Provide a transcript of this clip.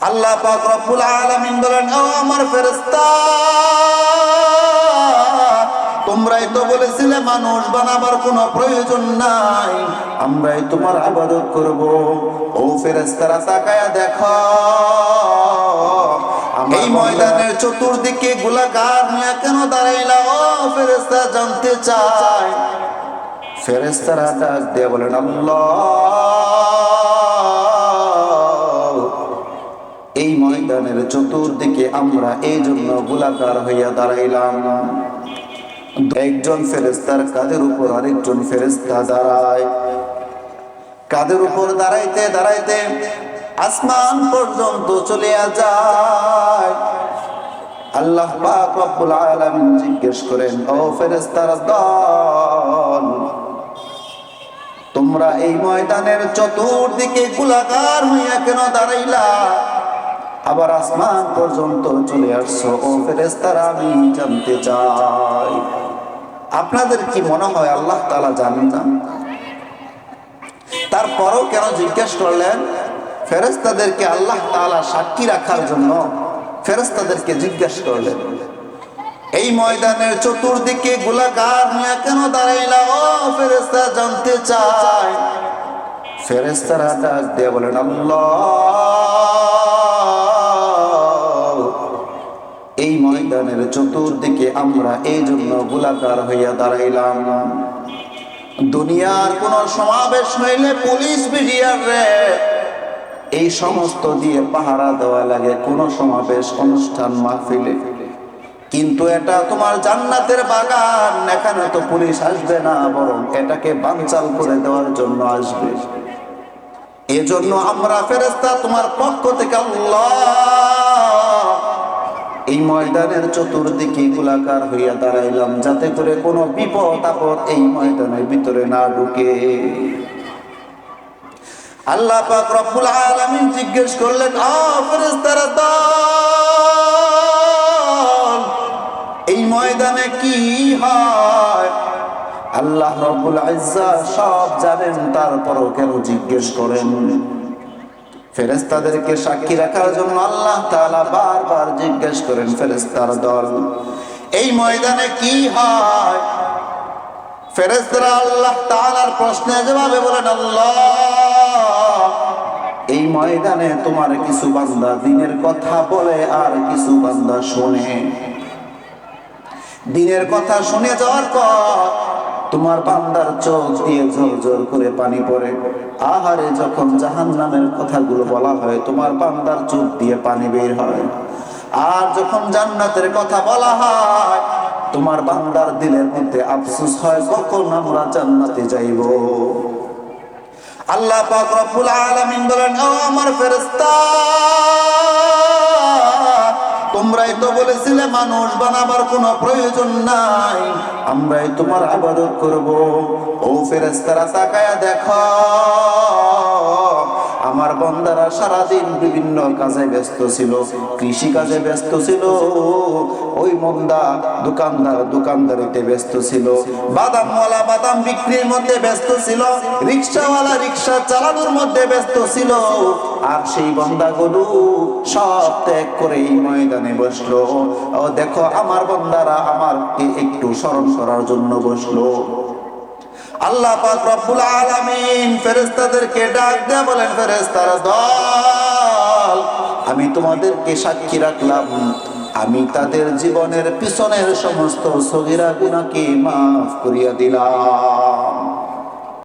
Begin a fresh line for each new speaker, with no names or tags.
আল্লাহ পাক রব্বুল আলামিন বলেন, ও আমার ফেরেশতা, তোমরাই তো বলেছিলে মানুষ বানাবার কোনো প্রয়োজন নাই, আমরাই তোমার ইবাদত করব। ও ফেরেশতারা তাকায়া দেখো, এই ময়দানের চতুর্দিকে গোলাকার নিয়ে কেন দাঁড়াইলা? ও ফেরেশতা জানতে চায়। ফেরেশতারা ডাক দিয়ে বলেন, আল্লাহ, এই ময়দানের চতুর্দিকে আমরা এই জন্য গোলাকার হইয়া দাঁড়াইলাম, একজন ফেরেশতার কাঁধের উপর আরেকজন ফেরেশতা দাঁড়ায়। কাঁধের উপর দাঁড়াইতে দাঁড়াইতে আসমান পর্যন্ত চলে যায়। আল্লাহ পাক রব্বুল আলামিন জিজ্ঞেস করেন, ও ফেরেশতার দল, তোমরা এই ময়দানের চতুর্দিকে গোলাকার হইয়া কেন দাঁড়াইলা? আবার আসমান পর্যন্ত চলে আসছো। ও ফেরেশতারা, আমি জানতে চাই, আপনাদের কি মনে হয় আল্লাহ তাআলা জানেন না? তারপরও কেন জিজ্ঞেস করলেন? ফেরেশতাদেরকে আল্লাহ তাআলা সাক্ষী রাখার জন্য ফেরেশতাদেরকে জিজ্ঞেস করলেন, এই ময়দানের চতুর্দিকে গোলাকার নিয়ে কেন দাঁড়াইলা? ও ফেরেশতা জানতে চায়। ফেরেশতারা ডাক দিয়ে বলেন, আল্লাহ, এই ময়দানের চতুর্দিকে আমরা এই জন্য গোলাকার হইয়া দাঁড়াইলাম, দুনিয়ার কোন সমাবেশ হইলে পুলিশ বিডিআরে এই সমস্ত দিয়ে পাহারা দেওয়া লাগে কোন সমাবেশ অনুষ্ঠান মাহফিলে, কিন্তু এটা তোমার জান্নাতের বাগান, এখানে তো পুলিশ আসবে না, বরং এটাকে বানচাল করে দেওয়ার জন্য আসবে। এজন্য আমরা ফেরেশতা তোমার পক্ষ থেকে আল্লাহ এই ময়দানের চতুর্দিকে গোলাকার হইয়া দাঁড়াইলাম, যাতে করে কোনো বিপদ আপদ এই ময়দানের ভিতরে না ঢুকে। আল্লাহ পাক রব্বুল আলামিন জিজ্ঞেস করলেন, ও ফেরেশতারা দল, এই ময়দানে কি হয়? আল্লাহ রব্বুল ইজ্জত সব জানেন, তারপরও কেন জিজ্ঞেস করেন? ফেরেশতাদেরকে সাক্ষী রাখার জন্য আল্লাহ তাআলা বারবার জিজ্ঞেস করেন, ফেরেশতার দল, এই ময়দানে কি হয়? ফেরেশতারা আল্লাহ তাআলার প্রশ্নের জবাবে বলেন, আল্লাহ, এই ময়দানে তোমার কিছু বান্দা দিনের কথা বলে আর কিছু বান্দা শোনে। দিনের কথা শুনে যাওয়ার পর তোমার বান্দার চোখ দিয়ে ঝরঝর করে পানি পড়ে। আহারে, যখন জাহান্নামের কথাগুলো বলা হয় তোমার বান্দার চোখ দিয়ে পানি বের হয়। আর যখন জান্নাতের কথা বলা হয় তোমার বান্দার দিলের মধ্যে আফসোস হয়, কখন আমরা জান্নাতে যাইব। আল্লাহ পাক রব্বুল আলামিন বলেন, ও আমার ফেরেশতা, তোমরাই তো বলেছিলে মানুষ বানাবার কোনো প্রয়োজন নাই, আমরাই তোমার ইবাদত করব। ও ফেরেশতারা তাকায়া দেখো, আমার বান্দারা সারাদিন বিভিন্ন কাজে ব্যস্ত ছিল, কৃষি কাজে ব্যস্ত ছিল, ওই মন্দা দোকানদার দোকানদারিতে ব্যস্ত ছিল, বাদামওয়ালা বাদাম বিক্রির মধ্যে ব্যস্ত ছিল, রিকশাওয়ালা রিকশা চালানোর মধ্যে ব্যস্ত ছিল। আর সেই বান্দাগুলো সব ত্যাগ করে এই ময়দানে বসলো। ও দেখো, আমার বান্দারা আমাকে একটু স্মরণ করার জন্য বসলো। আল্লাহ পাক রব্বুল আলামিন ফেরেশতাদেরকে ডাক দিয়ে বলেন, ফেরেশতারা দল, আমি তোমাদেরকে সাক্ষী রাখলাম, আমি তাদের জীবনের পিছনের সমস্ত সগীরা গুনাহকে মাফ করিয়া দিলাম।